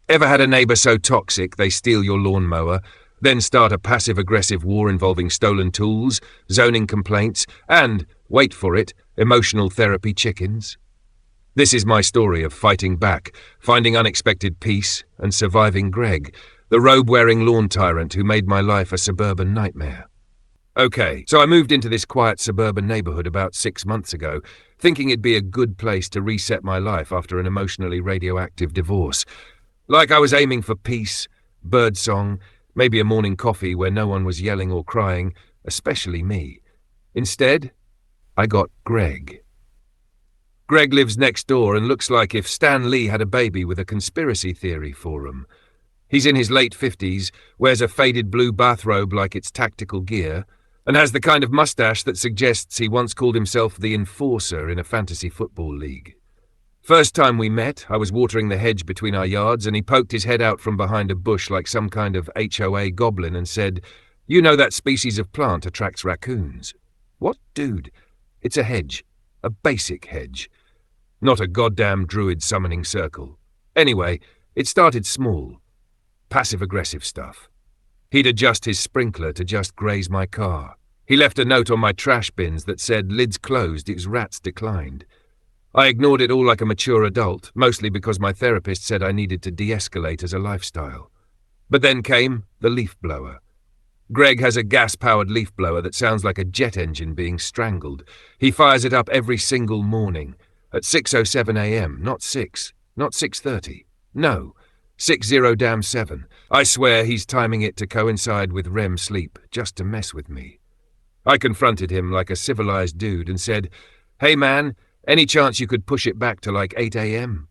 Ever had a neighbour so toxic they steal your lawnmower, then start a passive-aggressive war involving stolen tools, zoning complaints, and, wait for it, emotional therapy chickens? This is my story of fighting back, finding unexpected peace, and surviving Greg, the robe-wearing lawn tyrant who made my life a suburban nightmare. Okay, so I moved into this quiet suburban neighbourhood about 6 months ago, thinking it'd be a good place to reset my life after an emotionally radioactive divorce. Like I was aiming for peace, birdsong, maybe a morning coffee where no one was yelling or crying, especially me. Instead, I got Greg. Greg lives next door and looks like if Stan Lee had a baby with a conspiracy theory forum. He's in his late 50s, wears a faded blue bathrobe like it's tactical gear, and has the kind of mustache that suggests he once called himself the Enforcer in a fantasy football league. First time we met, I was watering the hedge between our yards and he poked his head out from behind a bush like some kind of HOA goblin and said, "You know that species of plant attracts raccoons." What, dude? It's a hedge. A basic hedge. Not a goddamn druid summoning circle. Anyway, it started small. Passive-aggressive stuff. He'd adjust his sprinkler to just graze my car. He left a note on my trash bins that said lids closed, his rats declined. I ignored it all like a mature adult, mostly because my therapist said I needed to de-escalate as a lifestyle. But then came the leaf blower. Greg has a gas-powered leaf blower that sounds like a jet engine being strangled. He fires it up every single morning, at 6:07 a.m., not 6, not 6:30. No, 6:07. I swear he's timing it to coincide with REM sleep, just to mess with me. I confronted him like a civilized dude and said, "Hey man, any chance you could push it back to like 8 a.m.?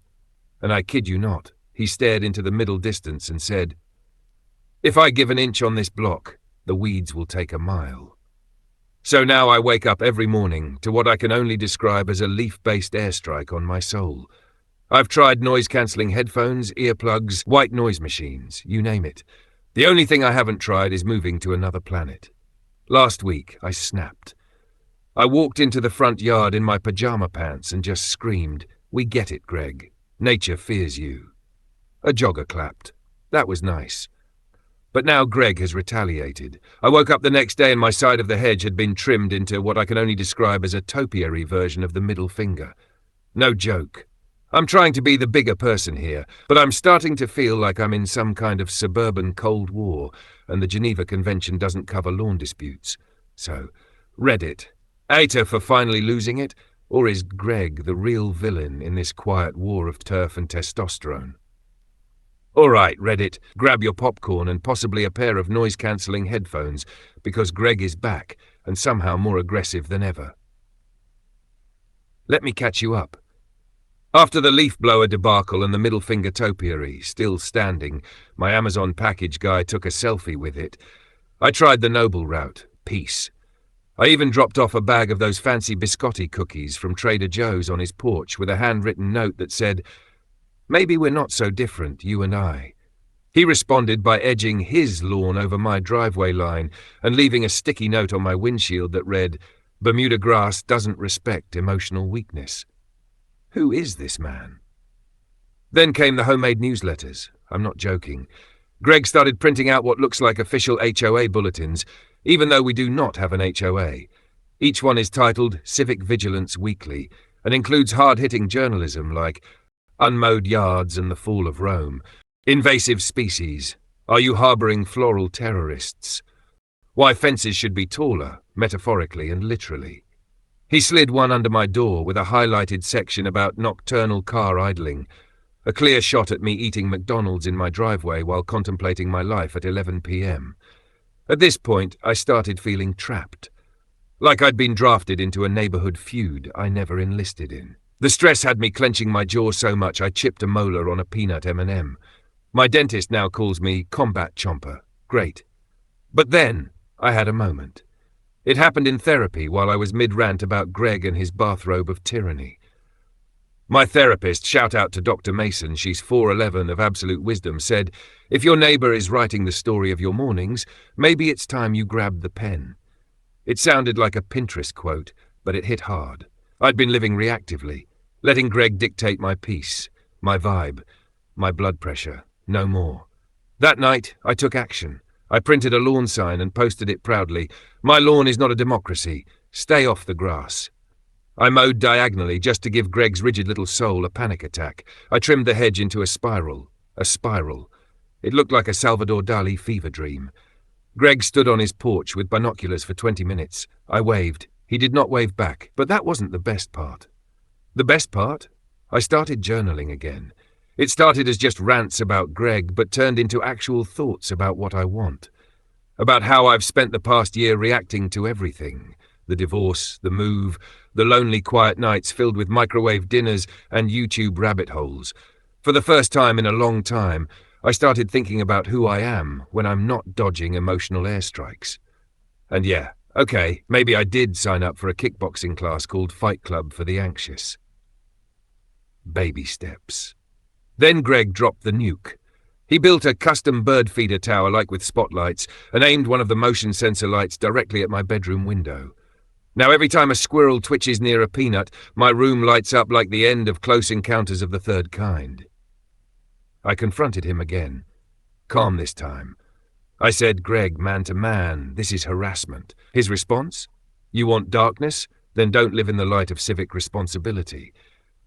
And I kid you not, he stared into the middle distance and said, "If I give an inch on this block, the weeds will take a mile." So now I wake up every morning to what I can only describe as a leaf-based airstrike on my soul. I've tried noise-cancelling headphones, earplugs, white noise machines, you name it. The only thing I haven't tried is moving to another planet. Last week, I snapped. I walked into the front yard in my pajama pants and just screamed, "We get it, Greg. Nature fears you." A jogger clapped. That was nice. But now Greg has retaliated. I woke up the next day and my side of the hedge had been trimmed into what I can only describe as a topiary version of the middle finger. No joke. I'm trying to be the bigger person here, but I'm starting to feel like I'm in some kind of suburban Cold War, and the Geneva Convention doesn't cover lawn disputes. So, Reddit. ATA for finally losing it, or is Greg the real villain in this quiet war of turf and testosterone? All right, Reddit, grab your popcorn and possibly a pair of noise-cancelling headphones, because Greg is back, and somehow more aggressive than ever. Let me catch you up. After the leaf blower debacle and the middle finger topiary still standing, my Amazon package guy took a selfie with it. I tried the noble route, peace. I even dropped off a bag of those fancy biscotti cookies from Trader Joe's on his porch with a handwritten note that said, "Maybe we're not so different, you and I." He responded by edging his lawn over my driveway line and leaving a sticky note on my windshield that read, "Bermuda grass doesn't respect emotional weakness." Who is this man? Then came the homemade newsletters. I'm not joking. Greg started printing out what looks like official HOA bulletins, even though we do not have an HOA. Each one is titled Civic Vigilance Weekly and includes hard-hitting journalism like unmowed yards and the fall of Rome, invasive species, are you harboring floral terrorists, why fences should be taller, metaphorically and literally. He slid one under my door with a highlighted section about nocturnal car idling, a clear shot at me eating McDonald's in my driveway while contemplating my life at 11 p.m. At this point, I started feeling trapped, like I'd been drafted into a neighborhood feud I never enlisted in. The stress had me clenching my jaw so much I chipped a molar on a peanut M&M. My dentist now calls me Combat Chomper. Great. But then, I had a moment. It happened in therapy while I was mid-rant about Greg and his bathrobe of tyranny. My therapist, shout out to Dr. Mason, she's 4'11" of absolute wisdom, said, "If your neighbor is writing the story of your mornings, maybe it's time you grabbed the pen." It sounded like a Pinterest quote, but it hit hard. I'd been living reactively, letting Greg dictate my peace, my vibe, my blood pressure, No more. That night, I took action. I printed a lawn sign and posted it proudly. My lawn is not a democracy. Stay off the grass. I mowed diagonally just to give Greg's rigid little soul a panic attack. I trimmed the hedge into a spiral. A spiral. It looked like a Salvador Dali fever dream. Greg stood on his porch with binoculars for 20 minutes. I waved. He did not wave back, but that wasn't the best part. The best part? I started journaling again. It started as just rants about Greg, but turned into actual thoughts about what I want. About how I've spent the past year reacting to everything. The divorce, the move, the lonely quiet nights filled with microwave dinners and YouTube rabbit holes. For the first time in a long time, I started thinking about who I am when I'm not dodging emotional airstrikes. And yeah, okay, maybe I did sign up for a kickboxing class called Fight Club for the Anxious. Baby steps. Then Greg dropped the nuke. He built a custom bird feeder tower like with spotlights and aimed one of the motion sensor lights directly at my bedroom window. Now every time a squirrel twitches near a peanut, my room lights up like the end of Close Encounters of the Third Kind. I confronted him again. Calm this time. I said, Greg, man to man, this is harassment. His response? You want darkness? Then don't live in the light of civic responsibility.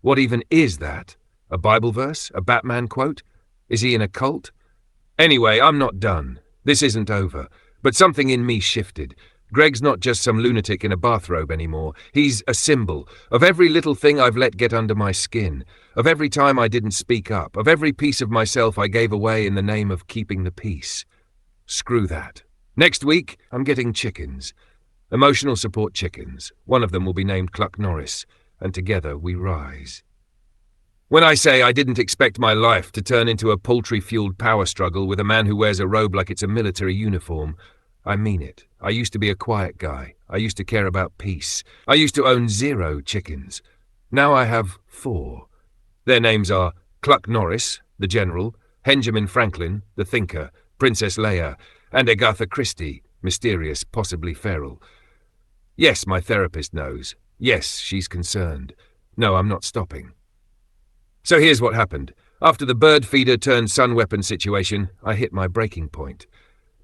What even is that? A Bible verse? A Batman quote? Is he in a cult? Anyway, I'm not done. This isn't over. But something in me shifted. Greg's not just some lunatic in a bathrobe anymore. He's a symbol of every little thing I've let get under my skin, of every time I didn't speak up, of every piece of myself I gave away in the name of keeping the peace. Screw that. Next week, I'm getting chickens. Emotional support chickens. One of them will be named Cluck Norris, and together we rise. When I say I didn't expect my life to turn into a poultry-fueled power struggle with a man who wears a robe like it's a military uniform, I mean it. I used to be a quiet guy. I used to care about peace. I used to own 0 chickens. Now I have 4. Their names are Cluck Norris, the general, Benjamin Franklin, the thinker, Princess Leia, and Agatha Christie, mysterious, possibly feral. Yes, my therapist knows. Yes, she's concerned. No, I'm not stopping. So here's what happened. After the bird feeder turned sun weapon situation, I hit my breaking point.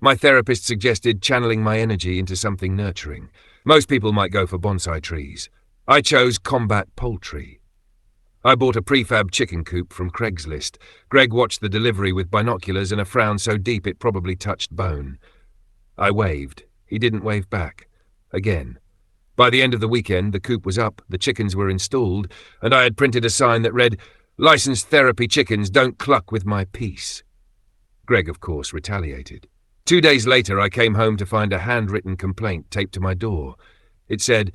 My therapist suggested channeling my energy into something nurturing. Most people might go for bonsai trees. I chose combat poultry. I bought a prefab chicken coop from Craigslist. Greg watched the delivery with binoculars and a frown so deep it probably touched bone. I waved. He didn't wave back. Again. By the end of the weekend, the coop was up, the chickens were installed, and I had printed a sign that read, "Licensed therapy chickens don't cluck with my peace." Greg, of course, retaliated. 2 days later, I came home to find a handwritten complaint taped to my door. It said,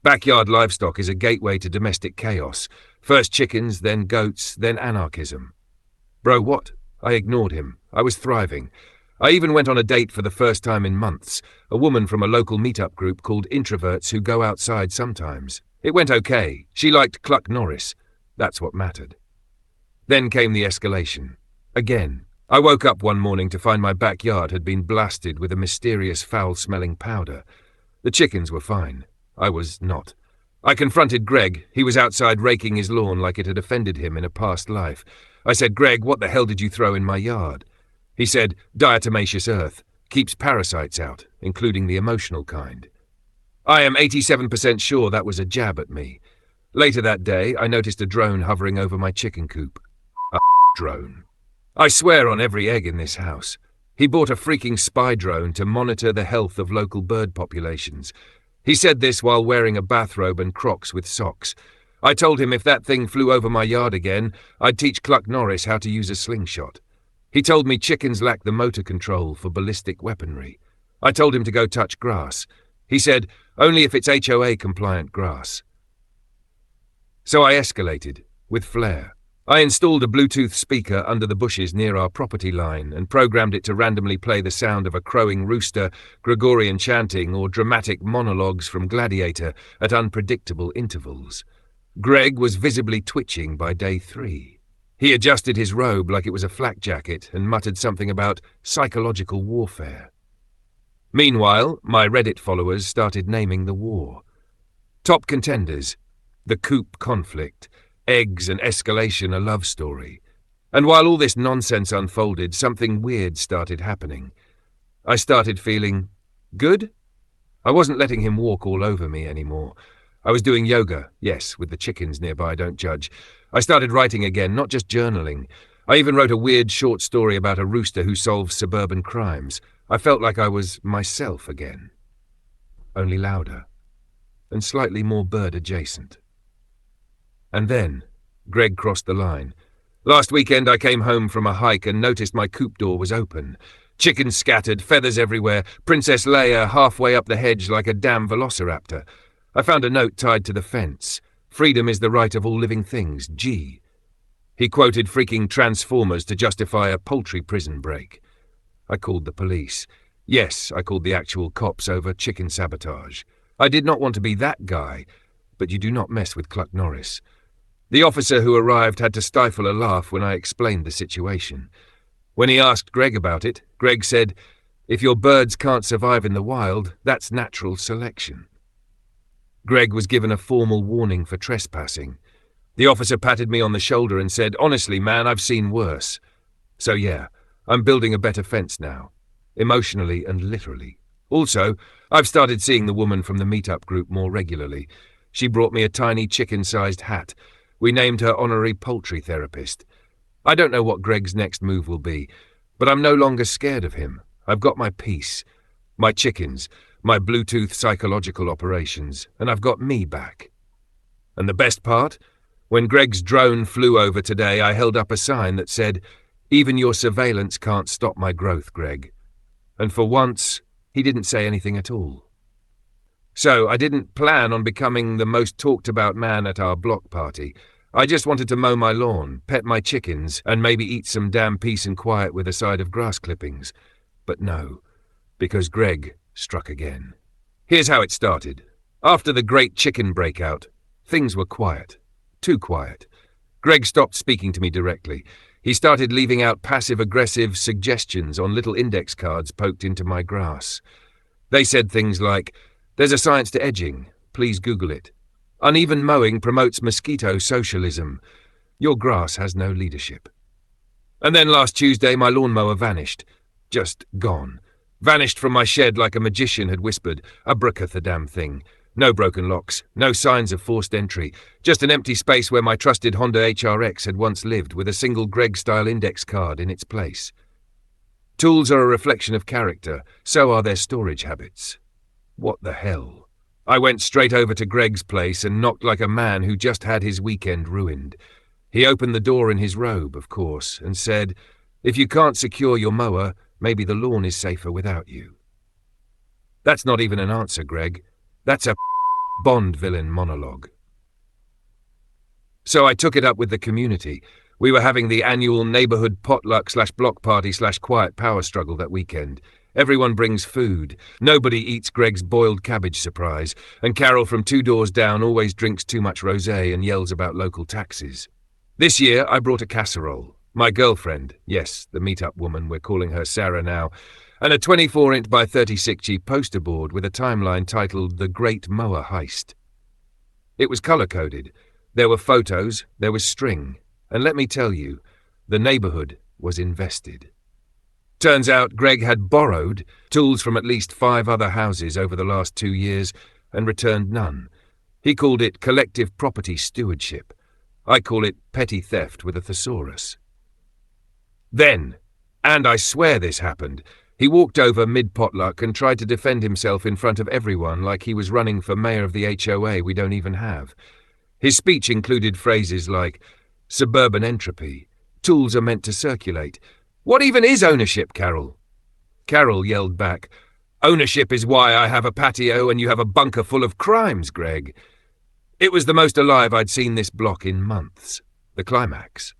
"Backyard livestock is a gateway to domestic chaos. First chickens, then goats, then anarchism." Bro, what? I ignored him. I was thriving. I even went on a date for the first time in months, a woman from a local meetup group called Introverts Who Go Outside Sometimes. It went okay. She liked Cluck Norris. That's what mattered. Then came the escalation. Again. I woke up one morning to find my backyard had been blasted with a mysterious foul-smelling powder. The chickens were fine. I was not. I confronted Greg. He was outside raking his lawn like it had offended him in a past life. I said, "Greg, what the hell did you throw in my yard?" He said, "Diatomaceous earth. Keeps parasites out, including the emotional kind." I am 87% sure that was a jab at me. Later that day, I noticed a drone hovering over my chicken coop. A drone. I swear on every egg in this house. He bought a freaking spy drone to monitor the health of local bird populations. He said this while wearing a bathrobe and Crocs with socks. I told him if that thing flew over my yard again, I'd teach Cluck Norris how to use a slingshot. He told me chickens lack the motor control for ballistic weaponry. I told him to go touch grass. He said, only if it's HOA-compliant grass. So I escalated, with flair. I installed a Bluetooth speaker under the bushes near our property line and programmed it to randomly play the sound of a crowing rooster, Gregorian chanting, or dramatic monologues from Gladiator at unpredictable intervals. Greg was visibly twitching by day 3. He adjusted his robe like it was a flak jacket and muttered something about psychological warfare. Meanwhile, my Reddit followers started naming the war. Top contenders: the coop conflict, eggs and escalation a love story, And while all this nonsense unfolded, something weird started happening. I started feeling good. I wasn't letting him walk all over me anymore. I was doing yoga, yes, with the chickens nearby, don't judge. I started writing again, not just journaling. I even wrote a weird short story about a rooster who solves suburban crimes. I felt like I was myself again. Only louder. And slightly more bird-adjacent. And then, Greg crossed the line. Last weekend I came home from a hike and noticed my coop door was open. Chickens scattered, feathers everywhere, Princess Leia halfway up the hedge like a damn velociraptor. I found a note tied to the fence. Freedom is the right of all living things, G. He quoted freaking Transformers to justify a poultry prison break. I called the police. Yes, I called the actual cops over chicken sabotage. I did not want to be that guy, but you do not mess with Cluck Norris. The officer who arrived had to stifle a laugh when I explained the situation. When he asked Greg about it, Greg said, "If your birds can't survive in the wild, that's natural selection." Greg was given a formal warning for trespassing. The officer patted me on the shoulder and said, "Honestly, man, I've seen worse." So yeah, I'm building a better fence now, emotionally and literally. Also, I've started seeing the woman from the meetup group more regularly. She brought me a tiny chicken-sized hat. We named her honorary poultry therapist. I don't know what Greg's next move will be, but I'm no longer scared of him. I've got my peace, my chickens, my Bluetooth psychological operations, and I've got me back. And the best part? When Greg's drone flew over today, I held up a sign that said, "Even your surveillance can't stop my growth, Greg." And for once, he didn't say anything at all. So I didn't plan on becoming the most talked-about man at our block party. I just wanted to mow my lawn, pet my chickens, and maybe eat some damn peace and quiet with a side of grass clippings. But no, because Greg struck again. Here's how it started. After the great chicken breakout, things were quiet. Too quiet. Greg stopped speaking to me directly. He started leaving out passive-aggressive suggestions on little index cards poked into my grass. They said things like, "There's a science to edging. Please Google it. Uneven mowing promotes mosquito socialism. Your grass has no leadership." And then last Tuesday, my lawnmower vanished. Just gone. Vanished from my shed like a magician had whispered. Abracadabra thing. No broken locks, no signs of forced entry, just an empty space where my trusted Honda HRX had once lived with a single Greg-style index card in its place. Tools are a reflection of character, so are their storage habits. What the hell? I went straight over to Greg's place and knocked like a man who just had his weekend ruined. He opened the door in his robe, of course, and said, "If you can't secure your mower, maybe the lawn is safer without you." That's not even an answer, Greg. That's a Bond villain monologue. So I took it up with the community. We were having the annual neighborhood potluck/block party/quiet power struggle that weekend. Everyone brings food. Nobody eats Greg's boiled cabbage surprise, and Carol from 2 doors down always drinks too much rosé and yells about local taxes. This year I brought a casserole. My girlfriend, yes, the meetup woman, we're calling her Sarah now, and a 24-inch by 36-inch poster board with a timeline titled The Great Mower Heist. It was color-coded. There were photos, there was string, and let me tell you, the neighborhood was invested. Turns out Greg had borrowed tools from at least 5 other houses over the last 2 years and returned none. He called it collective property stewardship. I call it petty theft with a thesaurus. Then, and I swear this happened, he walked over mid-potluck and tried to defend himself in front of everyone like he was running for mayor of the HOA we don't even have. His speech included phrases like, "Suburban entropy, tools are meant to circulate. What even is ownership, Carol?" Carol yelled back, "Ownership is why I have a patio and you have a bunker full of crimes, Greg." It was the most alive I'd seen this block in months. The climax.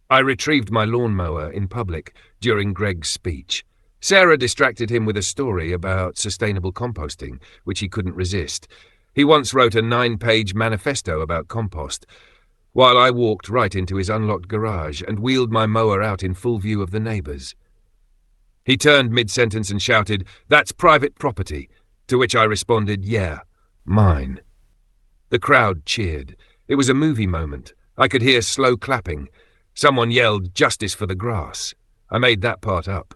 I retrieved my lawnmower in public during Greg's speech. Sarah distracted him with a story about sustainable composting, which he couldn't resist. He once wrote a 9-page manifesto about compost, while I walked right into his unlocked garage and wheeled my mower out in full view of the neighbours. He turned mid-sentence and shouted, "That's private property," to which I responded, "Yeah, mine." The crowd cheered. It was a movie moment. I could hear slow clapping. Someone yelled, "Justice for the grass." I made that part up,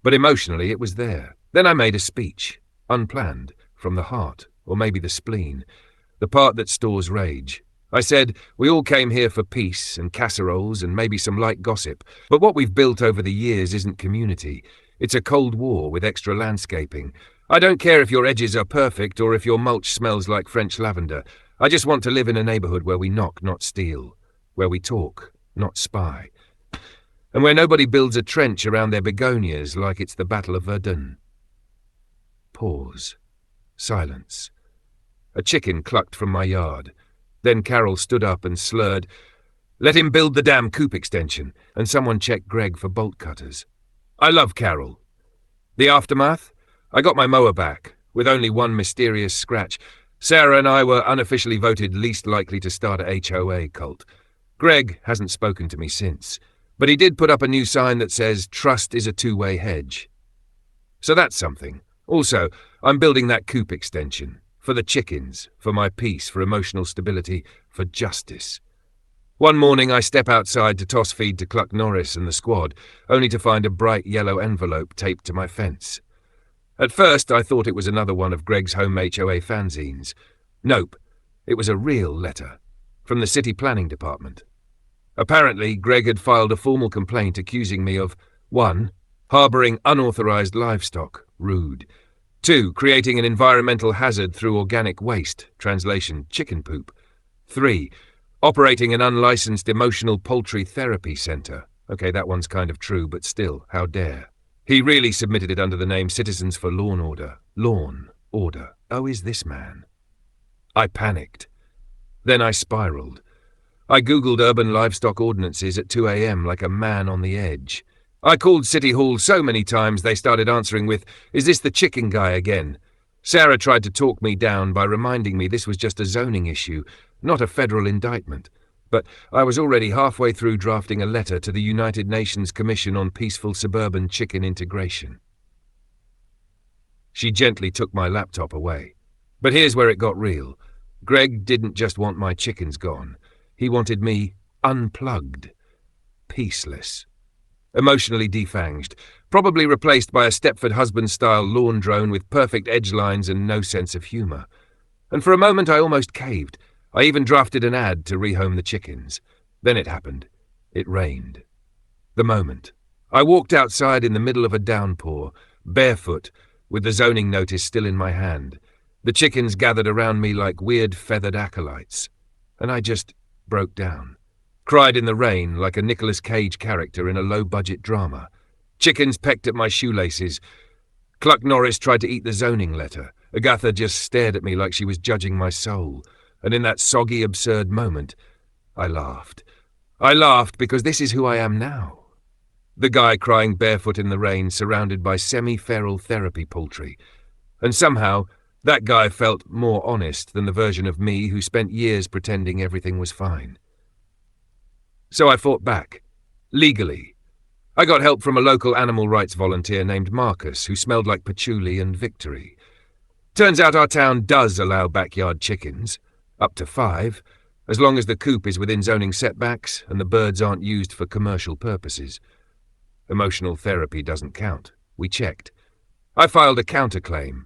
but emotionally it was there. Then I made a speech, unplanned, from the heart, or maybe the spleen, the part that stores rage. I said, we all came here for peace and casseroles and maybe some light gossip, but what we've built over the years isn't community. It's a Cold War with extra landscaping. I don't care if your edges are perfect or if your mulch smells like French lavender. I just want to live in a neighborhood where we knock, not steal, where we talk, not spy, and where nobody builds a trench around their begonias like it's the Battle of Verdun. Pause. Silence. A chicken clucked from my yard. Then Carol stood up and slurred, "Let him build the damn coop extension," and someone checked Greg for bolt cutters. I love Carol. The aftermath? I got my mower back, with only one mysterious scratch. Sarah and I were unofficially voted least likely to start a HOA cult. Greg hasn't spoken to me since, but he did put up a new sign that says, "Trust is a two-way hedge." So that's something. Also, I'm building that coop extension. For the chickens, for my peace, for emotional stability, for justice. One morning I step outside to toss feed to Cluck Norris and the squad, only to find a bright yellow envelope taped to my fence. At first I thought it was another one of Greg's home HOA fanzines. Nope, it was a real letter, from the city planning department. Apparently, Greg had filed a formal complaint accusing me of 1. Harbouring unauthorised livestock, rude. 2. Creating an environmental hazard through organic waste, translation, chicken poop. 3. Operating an unlicensed emotional poultry therapy centre. Okay, that one's kind of true, but still, how dare. He really submitted it under the name Citizens for Lawn Order. Lawn Order. Oh, is this man? I panicked. Then I spiralled. I googled urban livestock ordinances at 2 a.m. like a man on the edge. I called City Hall so many times they started answering with, "Is this the chicken guy again?" Sarah tried to talk me down by reminding me this was just a zoning issue, not a federal indictment. But I was already halfway through drafting a letter to the United Nations Commission on Peaceful Suburban Chicken Integration. She gently took my laptop away. But here's where it got real. Greg didn't just want my chickens gone. He wanted me unplugged, peaceless. Emotionally defanged, probably replaced by a Stepford husband-style lawn drone with perfect edge lines and no sense of humour. And for a moment I almost caved. I even drafted an ad to rehome the chickens. Then it happened. It rained. The moment. I walked outside in the middle of a downpour, barefoot, with the zoning notice still in my hand. The chickens gathered around me like weird feathered acolytes. And I just broke down. Cried in the rain like a Nicolas Cage character in a low-budget drama. Chickens pecked at my shoelaces. Cluck Norris tried to eat the zoning letter. Agatha just stared at me like she was judging my soul. And in that soggy, absurd moment, I laughed. I laughed because this is who I am now. The guy crying barefoot in the rain, surrounded by semi-feral therapy poultry. And somehow, that guy felt more honest than the version of me who spent years pretending everything was fine. So I fought back. Legally. I got help from a local animal rights volunteer named Marcus, who smelled like patchouli and victory. Turns out our town does allow backyard chickens. Up to 5, as long as the coop is within zoning setbacks and the birds aren't used for commercial purposes. Emotional therapy doesn't count. We checked. I filed a counterclaim.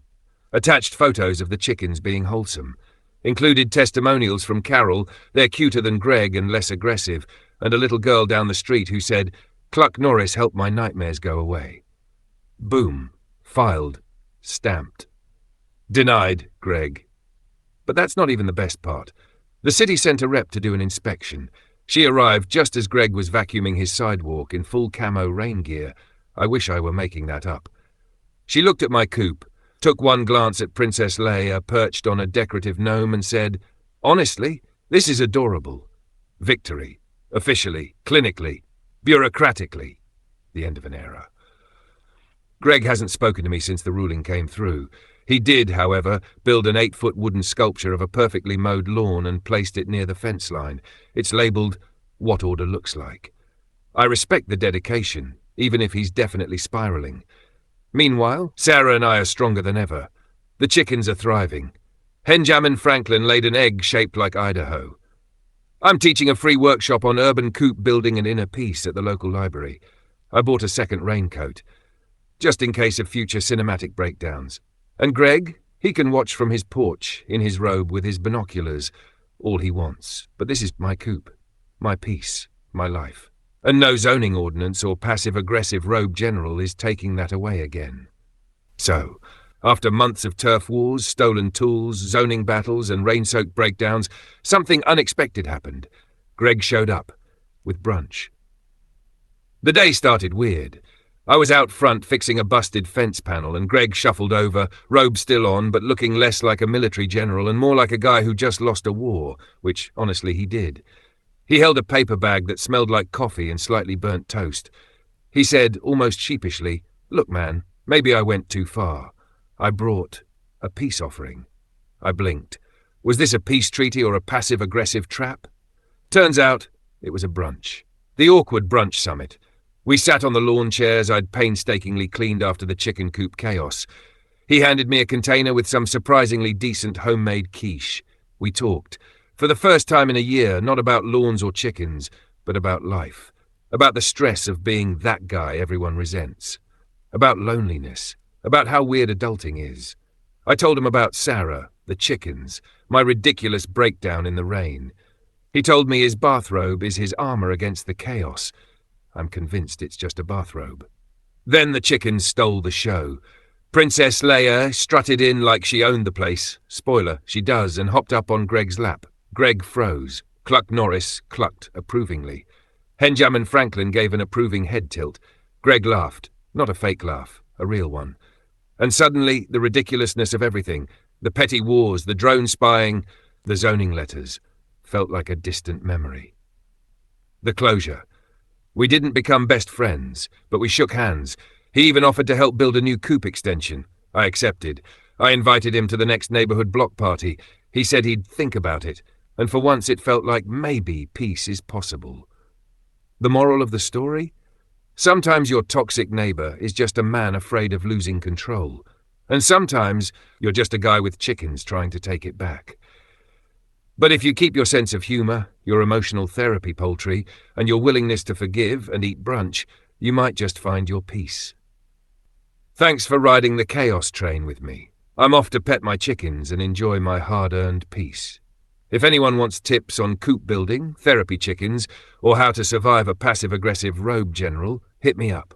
Attached photos of the chickens being wholesome. Included testimonials from Carol, they're cuter than Greg and less aggressive, and a little girl down the street who said, "Cluck Norris helped my nightmares go away." Boom. Filed. Stamped. Denied, Greg. But that's not even the best part. The city sent a rep to do an inspection. She arrived just as Greg was vacuuming his sidewalk in full camo rain gear. I wish I were making that up. She looked at my coop, took one glance at Princess Leia perched on a decorative gnome and said, "Honestly, this is adorable." Victory. Officially, clinically, bureaucratically. The end of an era. Greg hasn't spoken to me since the ruling came through. He did, however, build an 8-foot wooden sculpture of a perfectly mowed lawn and placed it near the fence line. It's labelled, "What Order Looks Like." I respect the dedication, even if he's definitely spiralling. Meanwhile, Sarah and I are stronger than ever. The chickens are thriving. Henjamin Franklin laid an egg shaped like Idaho. I'm teaching a free workshop on urban coop building and inner peace at the local library. I bought a second raincoat, just in case of future cinematic breakdowns. And Greg, he can watch from his porch, in his robe with his binoculars, all he wants. But this is my coop, my peace, my life. And no zoning ordinance or passive-aggressive robe general is taking that away again. So, after months of turf wars, stolen tools, zoning battles, and rain-soaked breakdowns, something unexpected happened. Greg showed up, with brunch. The day started weird. I was out front fixing a busted fence panel, and Greg shuffled over, robe still on, but looking less like a military general and more like a guy who just lost a war, which, honestly, he did. He held a paper bag that smelled like coffee and slightly burnt toast. He said, almost sheepishly, "Look, man, maybe I went too far. I brought a peace offering." I blinked. Was this a peace treaty or a passive-aggressive trap? Turns out it was a brunch. The awkward brunch summit. We sat on the lawn chairs I'd painstakingly cleaned after the chicken coop chaos. He handed me a container with some surprisingly decent homemade quiche. We talked. For the first time in a year, not about lawns or chickens, but about life. About the stress of being that guy everyone resents. About loneliness. About how weird adulting is. I told him about Sarah, the chickens, my ridiculous breakdown in the rain. He told me his bathrobe is his armor against the chaos. I'm convinced it's just a bathrobe. Then the chickens stole the show. Princess Leia strutted in like she owned the place. Spoiler, she does, and hopped up on Greg's lap. Greg froze. Cluck Norris clucked approvingly. Henjamin Franklin gave an approving head tilt. Greg laughed. Not a fake laugh, a real one. And suddenly, the ridiculousness of everything, the petty wars, the drone spying, the zoning letters, felt like a distant memory. The closure. We didn't become best friends, but we shook hands. He even offered to help build a new coop extension. I accepted. I invited him to the next neighborhood block party. He said he'd think about it, and for once it felt like maybe peace is possible. The moral of the story? Sometimes your toxic neighbor is just a man afraid of losing control, and sometimes you're just a guy with chickens trying to take it back. But if you keep your sense of humor, your emotional therapy poultry, and your willingness to forgive and eat brunch, you might just find your peace. Thanks for riding the chaos train with me. I'm off to pet my chickens and enjoy my hard-earned peace. If anyone wants tips on coop building, therapy chickens, or how to survive a passive-aggressive robe general, hit me up.